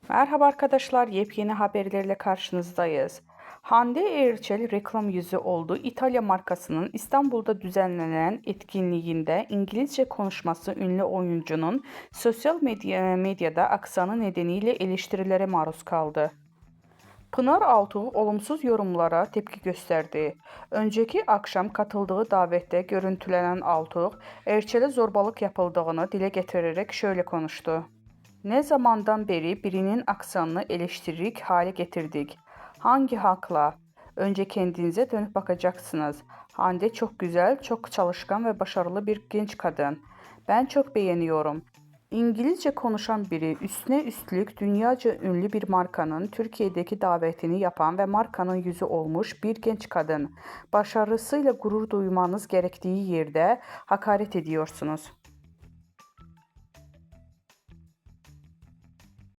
Merhaba arkadaşlar, yepyeni haberlerle karşınızdayız. Hande Erçel reklam yüzü oldu. İtalya markasının İstanbul'da düzenlenen etkinliğinde İngilizce konuşması ünlü oyuncunun sosyal medyada aksanı nedeniyle eleştirilere maruz kaldı. Pınar Altuğ olumsuz yorumlara tepki gösterdi. Önceki akşam katıldığı davette görüntülenen Altuğ, Erçel'e zorbalık yapıldığını dile getirerek şöyle konuştu. Ne zamandan beri birinin aksanını eleştiririk hale getirdik? Hangi hakla? Önce kendinize dönüp bakacaksınız. Hande çok güzel, çok çalışkan ve başarılı bir genç kadın. Ben çok beğeniyorum. İngilizce konuşan biri üstüne üstlük dünyaca ünlü bir markanın Türkiye'deki davetini yapan ve markanın yüzü olmuş bir genç kadın. Başarısıyla gurur duymanız gerektiği yerde hakaret ediyorsunuz.